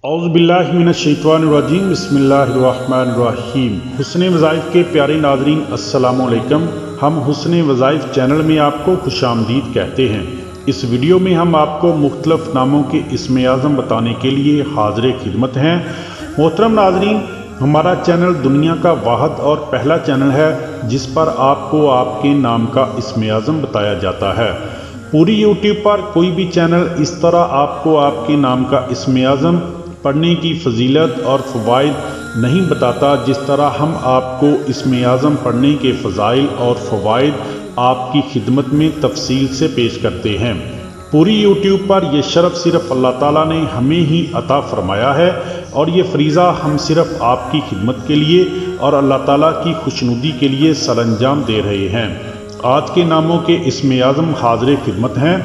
اعوذ باللہ من الشیطان الرجیم بسم اللہ الرحمن الرحیم۔ حسن وظائف کے پیارے ناظرین السلام علیکم۔ ہم حسن وظائف چینل میں آپ کو خوش آمدید کہتے ہیں۔ اس ویڈیو میں ہم آپ کو مختلف ناموں کے اسم اعظم بتانے کے لیے حاضر خدمت ہیں۔ محترم ناظرین، ہمارا چینل دنیا کا واحد اور پہلا چینل ہے جس پر آپ کو آپ کے نام کا اسم اعظم بتایا جاتا ہے۔ پوری یوٹیوب پر کوئی بھی چینل اس طرح آپ کو آپ کے نام کا اسم اعظم پڑھنے کی فضیلت اور فوائد نہیں بتاتا جس طرح ہم آپ کو اسم اعظم پڑھنے کے فضائل اور فوائد آپ کی خدمت میں تفصیل سے پیش کرتے ہیں۔ پوری یوٹیوب پر یہ شرف صرف اللہ تعالیٰ نے ہمیں ہی عطا فرمایا ہے اور یہ فریضہ ہم صرف آپ کی خدمت کے لیے اور اللہ تعالیٰ کی خوشنودی کے لیے سر انجام دے رہے ہیں۔ آج کے ناموں کے اسم اعظم حاضر خدمت ہیں۔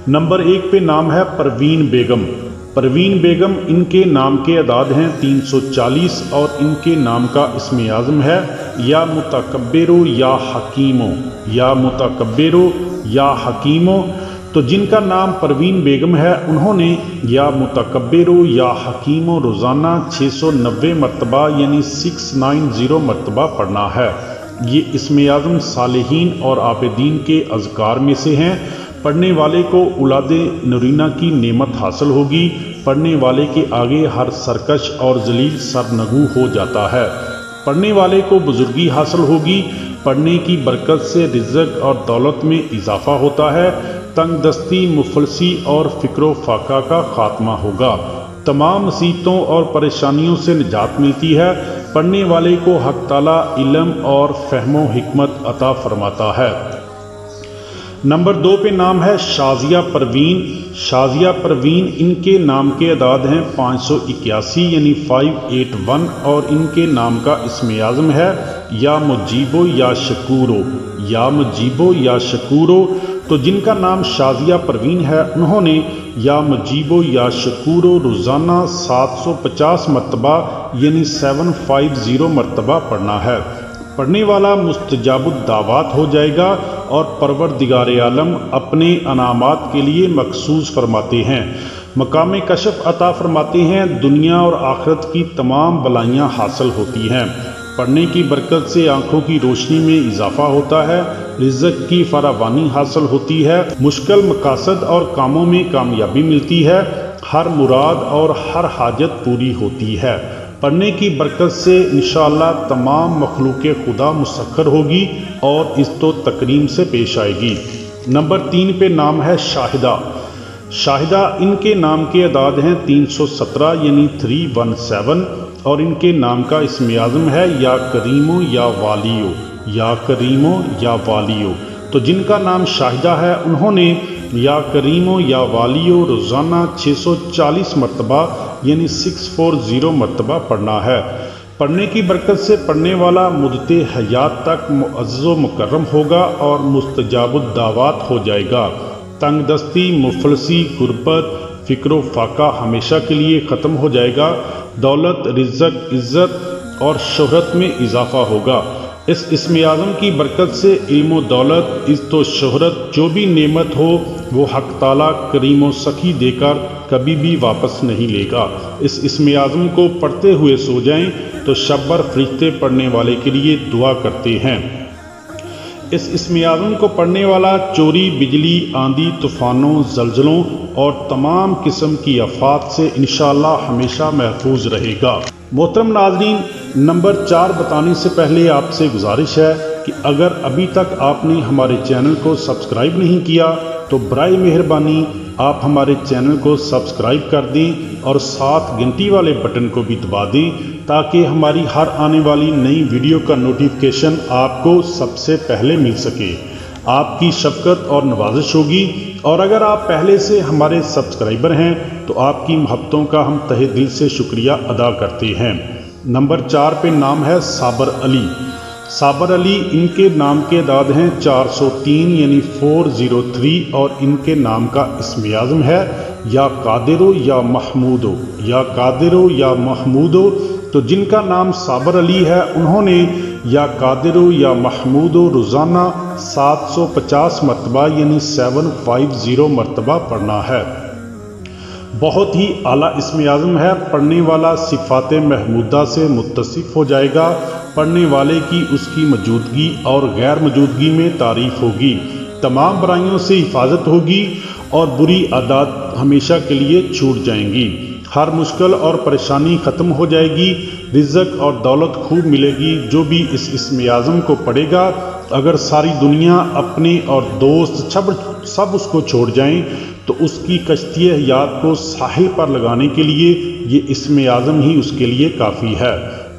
نمبر 1 پہ نام ہے پروین بیگم۔ پروین بیگم ان کے نام کے اعداد ہیں 340 اور ان کے نام کا اسم اعظم ہے یا متکبرو یا حکیمو، یا متکبرو یا حکیمو۔ تو جن کا نام پروین بیگم ہے انہوں نے یا متکبرو یا حکیمو روزانہ 690 مرتبہ یعنی 690 مرتبہ پڑھنا ہے۔ یہ اسم اعظم صالحین اور عابدین کے اذکار میں سے ہیں۔ پڑھنے والے کو اولاد نورینہ کی نعمت حاصل ہوگی۔ پڑھنے والے کے آگے ہر سرکش اور ذلیل سرنگو ہو جاتا ہے۔ پڑھنے والے کو بزرگی حاصل ہوگی۔ پڑھنے کی برکت سے رزق اور دولت میں اضافہ ہوتا ہے۔ تنگ دستی، مفلسی اور فکر و فاقہ کا خاتمہ ہوگا۔ تمام مصیبتوں اور پریشانیوں سے نجات ملتی ہے۔ پڑھنے والے کو حق تعالیٰ علم اور فہم و حکمت عطا فرماتا ہے۔ نمبر 2 پہ نام ہے شازیہ پروین۔ شازیہ پروین ان کے نام کے اعداد ہیں 581 یعنی 581 اور ان کے نام کا اسم اعظم ہے یا مجیبو یا شکورو، یا مجیبو یا شکورو۔ تو جن کا نام شازیہ پروین ہے انہوں نے یا مجیبو یا شکورو روزانہ 750 مرتبہ یعنی 750 مرتبہ پڑھنا ہے۔ پڑھنے والا مستجاب الدعوات ہو جائے گا اور پروردگار عالم اپنے انعامات کے لیے مخصوص فرماتے ہیں، مقام کشف عطا فرماتے ہیں، دنیا اور آخرت کی تمام بلائیاں حاصل ہوتی ہیں۔ پڑھنے کی برکت سے آنکھوں کی روشنی میں اضافہ ہوتا ہے، رزق کی فراوانی حاصل ہوتی ہے، مشکل مقاصد اور کاموں میں کامیابی ملتی ہے، ہر مراد اور ہر حاجت پوری ہوتی ہے۔ پڑھنے کی برکت سے انشاءاللہ تمام مخلوق خدا مسخر ہوگی اور عزت و تکریم سے پیش آئے گی۔ نمبر 3 پہ نام ہے شاہدہ۔ شاہدہ ان کے نام کے اعداد ہیں 317 یعنی 317 اور ان کے نام کا اسم اعظم ہے یا کریمو یا والیو، یا کریمو یا والیو۔ تو جن کا نام شاہدہ ہے انہوں نے یا کریمو یا والیو روزانہ 640 مرتبہ یعنی 640 مرتبہ پڑھنا ہے۔ پڑھنے کی برکت سے پڑھنے والا مدت حیات تک معزز و مکرم ہوگا اور مستجاب الدعوات ہو جائے گا۔ تنگ دستی، مفلسی، غربت، فکر و فاقہ ہمیشہ کے لیے ختم ہو جائے گا۔ دولت، رزق، عزت اور شہرت میں اضافہ ہوگا۔ اس اسم اعظم کی برکت سے علم و دولت، عزت و شہرت جو بھی نعمت ہو وہ حق تعالیٰ کریم و سخی دے کر کبھی بھی واپس نہیں لے گا۔ اس اسم اعظم کو پڑھتے ہوئے سو جائیں تو شب بھر فرشتے پڑھنے والے کے لیے دعا کرتے ہیں۔ اس اسم اعظم کو پڑھنے والا چوری، بجلی، آندھی، طوفانوں، زلزلوں اور تمام قسم کی آفات سے انشاءاللہ ہمیشہ محفوظ رہے گا۔ محترم ناظرین، نمبر 4 بتانے سے پہلے آپ سے گزارش ہے کہ اگر ابھی تک آپ نے ہمارے چینل کو سبسکرائب نہیں کیا تو برائے مہربانی آپ ہمارے چینل کو سبسکرائب کر دیں اور ساتھ گھنٹی والے بٹن کو بھی دبا دیں تاکہ ہماری ہر آنے والی نئی ویڈیو کا نوٹیفیکیشن آپ کو سب سے پہلے مل سکے۔ آپ کی شفقت اور نوازش ہوگی اور اگر آپ پہلے سے ہمارے سبسکرائبر ہیں تو آپ کی محبتوں کا ہم تہہ دل سے شکریہ ادا کرتے ہیں۔ نمبر 4 پہ نام ہے صابر علی۔ صابر علی ان کے نام کے اعداد ہیں 403 یعنی 403 اور ان کے نام کا اسم اعظم ہے یا قادرو یا محمودو، یا قادرو یا محمودو۔ تو جن کا نام صابر علی ہے انہوں نے یا قادرو یا محمودو روزانہ 750 مرتبہ یعنی 750 مرتبہ پڑھنا ہے۔ بہت ہی اعلیٰ اسم اعظم ہے، پڑھنے والا صفات محمودہ سے متصف ہو جائے گا، پڑھنے والے کی اس کی موجودگی اور غیر موجودگی میں تعریف ہوگی، تمام برائیوں سے حفاظت ہوگی اور بری عادات ہمیشہ کے لیے چھوٹ جائیں گی، ہر مشکل اور پریشانی ختم ہو جائے گی، رزق اور دولت خوب ملے گی۔ جو بھی اس اسم اعظم کو پڑھے گا، اگر ساری دنیا، اپنے اور دوست سب اس کو چھوڑ جائیں تو اس کی کشتی حیات کو ساحل پر لگانے کے لیے یہ اسم اعظم ہی اس کے لیے کافی ہے۔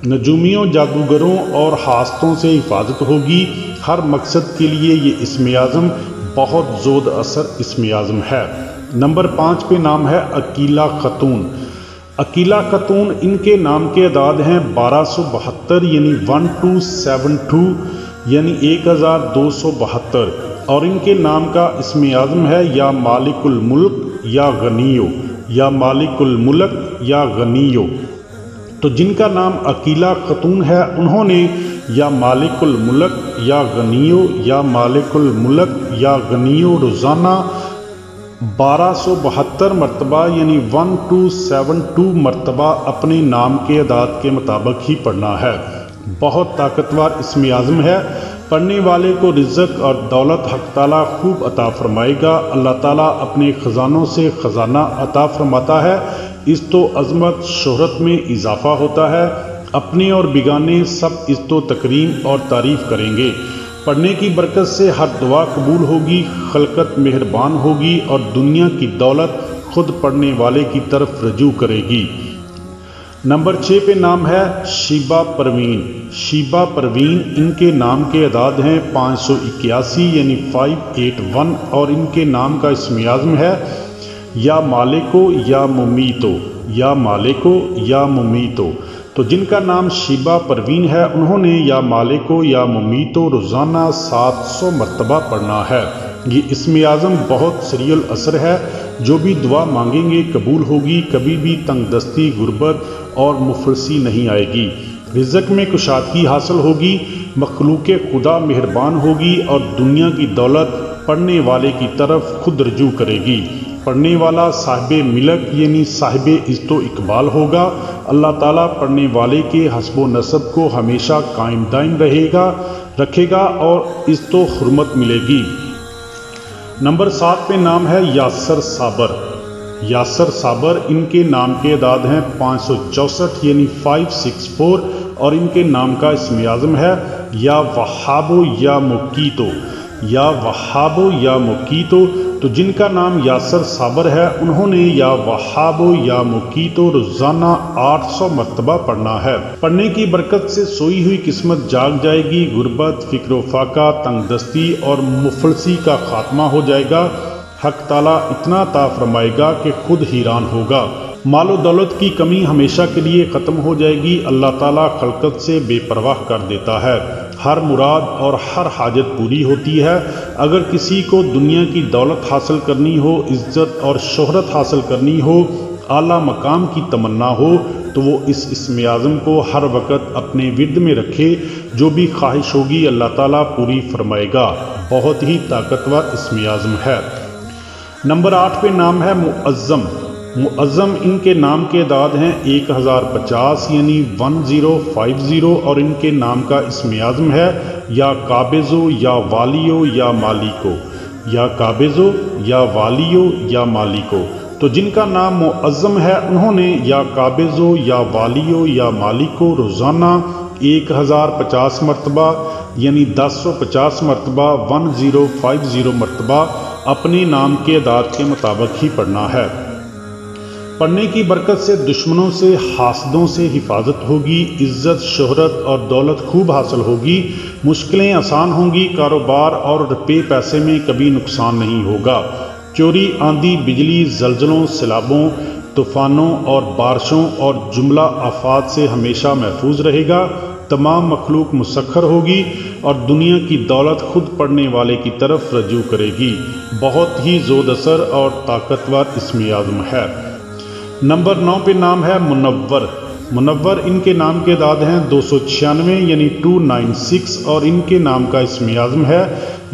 نجومیوں، جادوگروں اور حاسدوں سے حفاظت ہوگی، ہر مقصد کے لیے یہ اسم اعظم بہت زود اثر اسم اعظم ہے۔ نمبر 5 پہ نام ہے عقیلہ خاتون۔ عقیلہ خاتون، ان کے نام کے اعداد ہیں 1272 یعنی 1272 یعنی 1272، اور ان کے نام کا اسم اعظم ہے یا مالک الملک یا غنیو، یا مالک الملک یا غنیو۔ تو جن کا نام عقیلہ خاتون ہے انہوں نے یا مالک الملک یا غنیو یا مالک الملک یا غنیو روزانہ 1272 مرتبہ یعنی 1272 مرتبہ اپنے نام کے اعداد کے مطابق ہی پڑھنا ہے۔ بہت طاقتور اسم اعظم ہے، پڑھنے والے کو رزق اور دولت حق تعالیٰ خوب عطا فرمائے گا۔ اللہ تعالیٰ اپنے خزانوں سے خزانہ عطا فرماتا ہے، اس تو عظمت شہرت میں اضافہ ہوتا ہے، اپنے اور بیگانے سب عزت و تکریم اور تعریف کریں گے۔ پڑھنے کی برکت سے ہر دعا قبول ہوگی، خلقت مہربان ہوگی اور دنیا کی دولت خود پڑھنے والے کی طرف رجوع کرے گی۔ نمبر 6 پہ نام ہے شیبہ پروین۔ شیبہ پروین، ان کے نام کے اعداد ہیں 581 یعنی 581، اور ان کے نام کا اسم اعظم ہے یا مالکو یا ممیتو، یا مالکو یا ممیتو۔ تو جن کا نام شیبہ پروین ہے انہوں نے یا مالکو یا ممیتو روزانہ 700 مرتبہ پڑھنا ہے۔ یہ اسم اعظم بہت سریع الاثر ہے، جو بھی دعا مانگیں گے قبول ہوگی، کبھی بھی تنگ دستی، غربت اور مفلسی نہیں آئے گی، رزق میں کشادگی حاصل ہوگی، مخلوق خدا مہربان ہوگی اور دنیا کی دولت پڑھنے والے کی طرف خود رجوع کرے گی۔ پڑھنے والا صاحب ملک یعنی صاحب عزت و اقبال ہوگا، اللہ تعالیٰ پڑھنے والے کے حسب و نسب کو ہمیشہ قائم دائم رکھے گا اور عزت و حرمت ملے گی۔ نمبر 7 پہ نام ہے یاسر صابر۔ یاسر صابر، ان کے نام کے اعداد ہیں 564 یعنی 564، اور ان کے نام کا اسم اعظم ہے یا وہابو یا مقیتو، یا وہابو یا مقیتو۔ تو جن کا نام یاسر صابر ہے انہوں نے یا وہابو یا مقیتو روزانہ 800 مرتبہ پڑھنا ہے۔ پڑھنے کی برکت سے سوئی ہوئی قسمت جاگ جائے گی، غربت، فقر و فاقہ، تنگ دستی اور مفلسی کا خاتمہ ہو جائے گا، حق تعالیٰ اتنا عطا فرمائے گا کہ خود حیران ہوگا، مال و دولت کی کمی ہمیشہ کے لیے ختم ہو جائے گی، اللہ تعالیٰ خلقت سے بے پرواہ کر دیتا ہے، ہر مراد اور ہر حاجت پوری ہوتی ہے۔ اگر کسی کو دنیا کی دولت حاصل کرنی ہو، عزت اور شہرت حاصل کرنی ہو، اعلیٰ مقام کی تمنا ہو، تو وہ اس اسم اعظم کو ہر وقت اپنے ورد میں رکھے، جو بھی خواہش ہوگی اللہ تعالیٰ پوری فرمائے گا۔ بہت ہی طاقتور اسم اعظم ہے۔ نمبر 8 پہ نام ہے معظم۔ معظم، ان کے نام کے اعداد ہیں 1050 یعنی 1050، اور ان کے نام کا اسم اعظم ہے یا قابضو یا والیو یا مالکو، یا قابضو یا والیو یا مالکو۔ تو جن کا نام معظم ہے انہوں نے یا قابضو یا والیو یا مالکو روزانہ 1050 مرتبہ یعنی 1050 مرتبہ 1050 مرتبہ اپنے نام کے اعداد کے مطابق ہی پڑھنا ہے۔ پڑھنے کی برکت سے دشمنوں سے، حاسدوں سے حفاظت ہوگی، عزت، شہرت اور دولت خوب حاصل ہوگی، مشکلیں آسان ہوں گی، کاروبار اور روپے پیسے میں کبھی نقصان نہیں ہوگا، چوری، آندھی، بجلی، زلزلوں، سیلابوں، طوفانوں اور بارشوں اور جملہ آفات سے ہمیشہ محفوظ رہے گا، تمام مخلوق مسخر ہوگی اور دنیا کی دولت خود پڑھنے والے کی طرف رجوع کرے گی۔ بہت ہی زود اثر اور طاقتور اسم اعظم ہے۔ نمبر 9 پہ نام ہے منور۔ منور، ان کے نام کے اعداد ہیں 296 یعنی 296، اور ان کے نام کا اسم اعظم ہے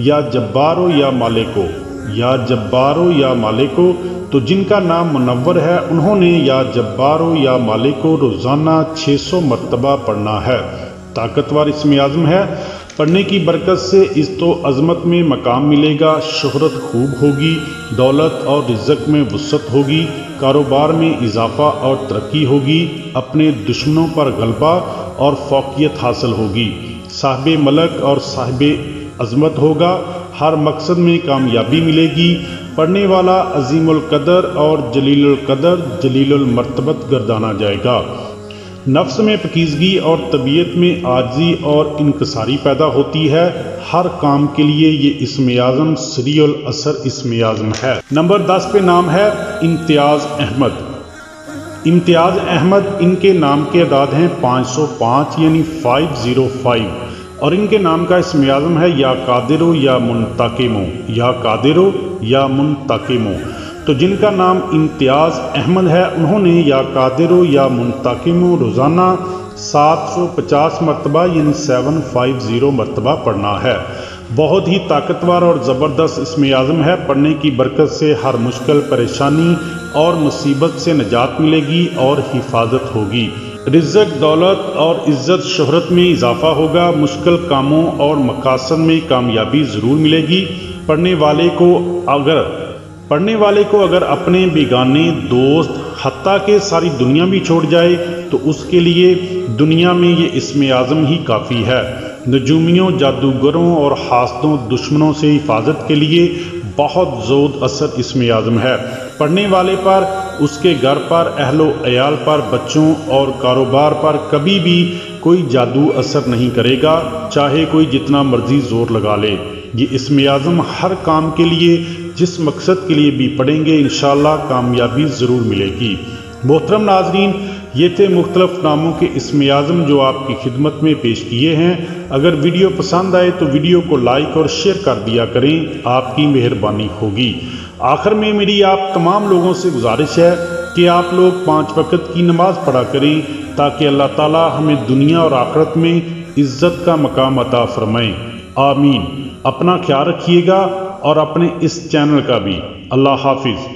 یا جبارو یا مالکو، یا جبارو یا مالکو، تو جن کا نام منور ہے انہوں نے یا جبارو یا مالکو روزانہ 600 مرتبہ پڑھنا ہے۔ طاقتور اسم اعظم ہے، پڑھنے کی برکت سے عزت و عظمت میں مقام ملے گا، شہرت خوب ہوگی، دولت اور رزق میں وسعت ہوگی، کاروبار میں اضافہ اور ترقی ہوگی، اپنے دشمنوں پر غلبہ اور فوقیت حاصل ہوگی، صاحب ملک اور صاحب عظمت ہوگا، ہر مقصد میں کامیابی ملے گی، پڑھنے والا عظیم القدر اور جلیل القدر جلیل المرتبت گردانا جائے گا۔ نفس میں پاکیزگی اور طبیعت میں عاجزی اور انکساری پیدا ہوتی ہے۔ ہر کام کے لیے یہ اسم اعظم سریع الاثر اسم اعظم ہے۔ نمبر 10 پہ نام ہے امتیاز احمد۔ امتیاز احمد ان کے نام کے اعداد ہیں 505 یعنی 505، اور ان کے نام کا اسم اعظم ہے یا قادرو یا منتقمو، یا قادرو یا منتقمو۔ تو جن کا نام امتیاز احمد ہے انہوں نے یا قادرو یا منتقمو روزانہ 750 مرتبہ یعنی 750 مرتبہ پڑھنا ہے۔ بہت ہی طاقتور اور زبردست اسم اعظم ہے، پڑھنے کی برکت سے ہر مشکل پریشانی اور مصیبت سے نجات ملے گی اور حفاظت ہوگی، رزق دولت اور عزت شہرت میں اضافہ ہوگا، مشکل کاموں اور مقاصد میں کامیابی ضرور ملے گی۔ پڑھنے والے کو اگر اپنے بیگانے دوست حتیٰ کہ ساری دنیا بھی چھوڑ جائے تو اس کے لیے دنیا میں یہ اسم اعظم ہی کافی ہے۔ نجومیوں، جادوگروں اور حاسدوں دشمنوں سے حفاظت کے لیے بہت زود اثر اسم اعظم ہے۔ پڑھنے والے پر، اس کے گھر پر، اہل و عیال پر، بچوں اور کاروبار پر کبھی بھی کوئی جادو اثر نہیں کرے گا، چاہے کوئی جتنا مرضی زور لگا لے۔ یہ اسم اعظم ہر کام کے لیے، جس مقصد کے لیے بھی پڑھیں گے انشاءاللہ کامیابی ضرور ملے گی۔ محترم ناظرین، یہ تھے مختلف ناموں کے اسم اعظم جو آپ کی خدمت میں پیش کیے ہیں۔ اگر ویڈیو پسند آئے تو ویڈیو کو لائک اور شیئر کر دیا کریں، آپ کی مہربانی ہوگی۔ آخر میں میری آپ تمام لوگوں سے گزارش ہے کہ آپ لوگ 5 وقت کی نماز پڑھا کریں تاکہ اللہ تعالی ہمیں دنیا اور آخرت میں عزت کا مقام عطا فرمائیں۔ آمین۔ اپنا خیال رکھیے گا اور اپنے اس چینل کا بھی۔ اللہ حافظ۔